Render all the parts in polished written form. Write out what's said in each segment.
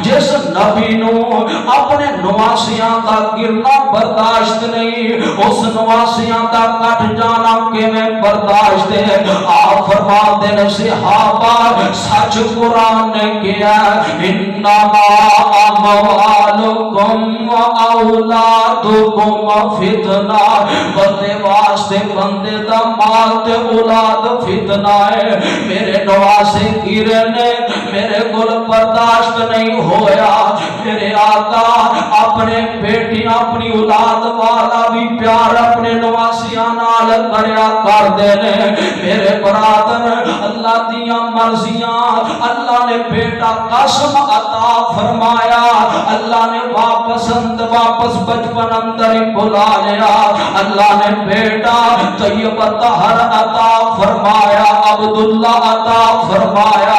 جس نبی نو اپنے نواسیاں دا گرنا برداشت نہیں، اس نواسیاں دا کٹ جانا کیویں برداشت ہے؟ آپ فرماتے ہیں صحابہ سچ قرآن نے کیا، انما اموالکم و اولادکم فتنہ، بندے واسطے بندے دا مال تے اولاد فتنہ ہے۔ میرے نواسے گرے نے میرے گل برداشت نہیں ہویا، میرے آقا اپنے بیٹیاں اپنی اولاد والا بھی پیار اپنے نواسیاں نال کریا کر دینے۔ میرے برادر اللہ دیاں مرضیاں، اللہ نے بیٹا قسم عطا فرمایا، اللہ نے واپس بچپن اندر ہی بلا لیا، اللہ نے بیٹا طیب طاہر عطا فرمایا، عبداللہ عطا فرمایا۔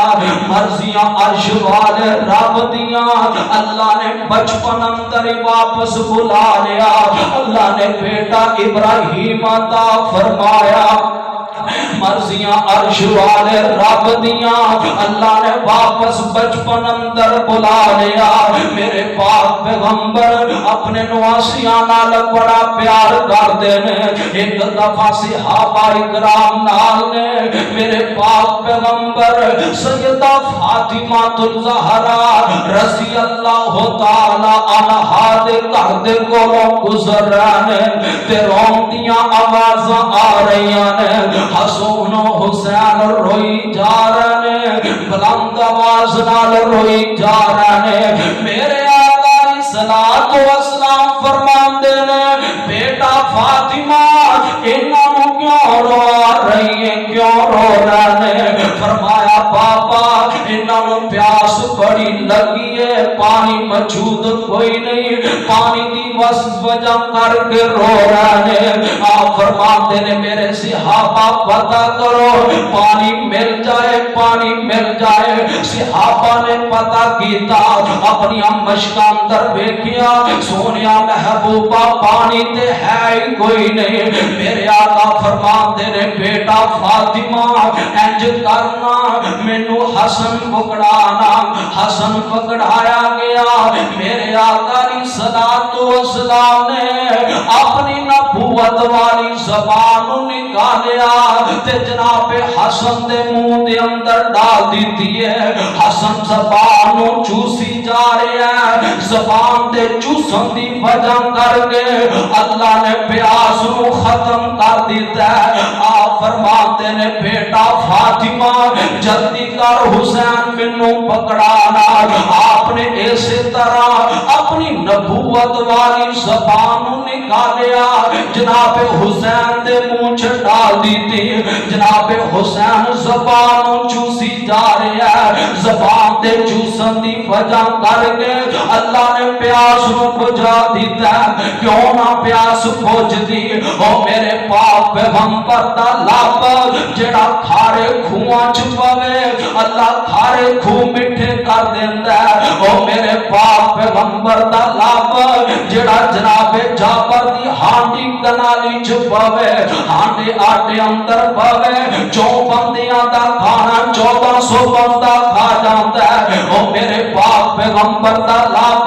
مرضیاں عرش والے رب دیاں اللہ نے بچپن اندر ہی واپس بلا لیا، اللہ نے بیٹا ابراہیم عطا فرمایا۔ مرضیاں عرش والے رب دیاں اللہ نے واپس بچپن اندر بلا لیا۔ میرے پاک پیغمبر اپنے نواسیاں نال بڑا پیار کرتے ہیں۔ ایک دفعہ صحابہ اکرام نال نے میرے پاک پیغمبر سیدہ فاطمہ الزہرا رضی اللہ تعالی عنہا دے گھر دے کولوں گزر رہے ہیں تے روندیاں آوازاں آ رہی ہیں، حسن و حسین روئی جا رہے ہیں، بلند آواز نال روئی جا رہے ہیں۔ میرے آقا علیہ الصلوۃ والسلام فرماندے نے بیٹا فاطمہ انہاں نوں کیوں رو رہی ہے، کیوں رو رہے ہیں؟ فرمایا بابا انہاں نوں پیاس بڑی لگی ہے، پانی موجود کوئی نہیں، پانی دی وجہ کر کے رو رہے ہیں۔ آپ فرماتے نے میرے صحابہ پتہ کرو پانی مل جائے، پانی مل جائے۔ صحابہ نے پتہ کیتا، اپنی مشکاں اندر ویکھیا، سونیا محبوبہ پانی تے ہے ہی کوئی نہیں۔ میرے آقا فرماتے نے بیٹا فاطمہ انج کرنا، مینوں حسن پکڑانا۔ حسن پکڑایا گیا، میرے آقا علیہ الصلوۃ والسلام نے اپنی نبوت والی زبان نکالیا تے جناب حسن دے منہ دے اندر ڈال دیتی ہے۔ حسن زبان چوسی جا رہا ہے، زبان دے چوسن دی وجہ کر کے اللہ نے پیاس نو ختم کر دیتا ہے۔ آپ فرماتے نے بیٹا فاطمہ جلدی کر حسین مینوں پکڑانا۔ آپ نے اسی طرح اپنی نبوت والی زبان نکالیا، جناب حسین دے منہ چ ڈال دیتی۔ جناب حسین زبان چوسی جا رہا ہے، زبان دے چوسن دی وجہ کر کے اللہ نے پیاس نو بجھا دیتا ہے۔ کیوں نہ پیاس بجھدی؟ او میرے پاک پیغمبر دا لب جڑا کھارے کھواں چ پوے اللہ کھارے کھو میٹھے کر دیندا ہے۔ او میرے پاک پیغمبر دا لب جڑا جناب جابر دی ہانڈی کنالی چ پوے، ہانڈے آٹے اندر پوے، 4 بندیاں دا کھانا 1400 بندہ کھا جاندا ہے۔ او میرے پاک پیغمبر دا لب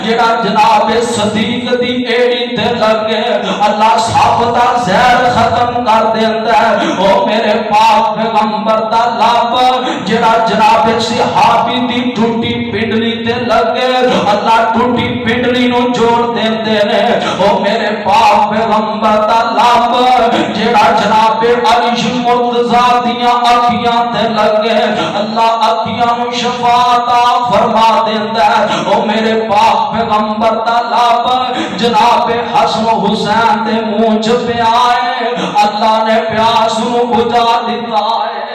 جڑا جناب صدیق دی ایڑی تے لگے اللہ سب دا زہر ختم کر دیندا ہے۔ او میرے پاک پیغمبر دا لب جڑا جناب صحابی دی ٹوٹی پنڈلی تے لگے اللہ ٹوٹی پنڈلی نو جوڑ دیندے نے۔ او میرے پاک پیغمبر دا لب جڑا جناب علی مرتضی دیاں اکھیاں تے لگے اللہ اکھیاں نو شفا عطا فرما دیندا ہے۔ او میرے پاک پیغمبر دا لب جناب حسن و حسین دے منہ چ پیا ہے، اللہ نے پیاس نو بجھا دیتا ہے۔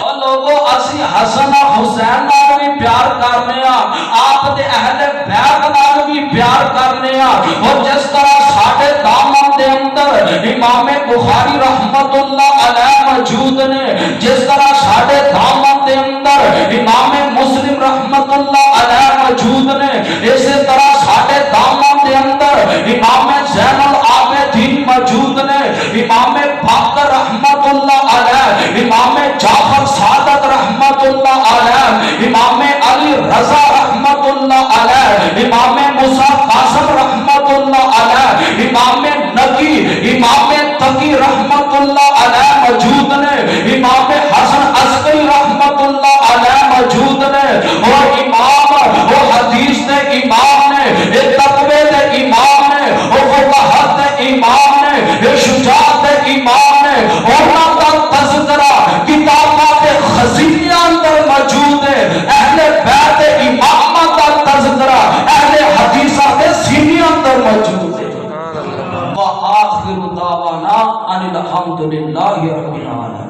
اور لوگوں اسی حسن حسین نال بھی پیار کرنے ہاں، آپ دے اہل بیت نال بھی پیار کرنے ہاں۔ اور جس طرح ساڈے دامن دے اندر امام بخاری رحمت اللہ علیہ موجود نے، جس طرح ساڈے دامن دے اندر امام مسلم رحمت اللہ علیہ موجود نے، اسی طرح ساڈے دامن دے اندر امام زین العابدین موجود نے، امام باقر رحمت اللہ علیہ، امام جعفر صادق رحمت اللہ علیہ، امام علی رضا رحمت اللہ علیہ، امام موسیٰ کاظم رحمت اللہ علیہ، امام نقی، امام تقی رحمت اللہ علیہ موجود نے، امام حسن عسکری رحمت اللہ علیہ موجود نے، اور امام وہ حدیث دے امام نے، ایک تقوی دے امام نے، اور فقہت دے امام نے، ایک شجاعت دے امام نے، اور کا تذکرہ کتابات خزینے اندر موجود ہے، اہل بیت امام کا تذکرہ اہل حدیثہ کے سینے اندر موجود ہے۔ وآخر دعوانا ان الحمدللہ رب العالمین۔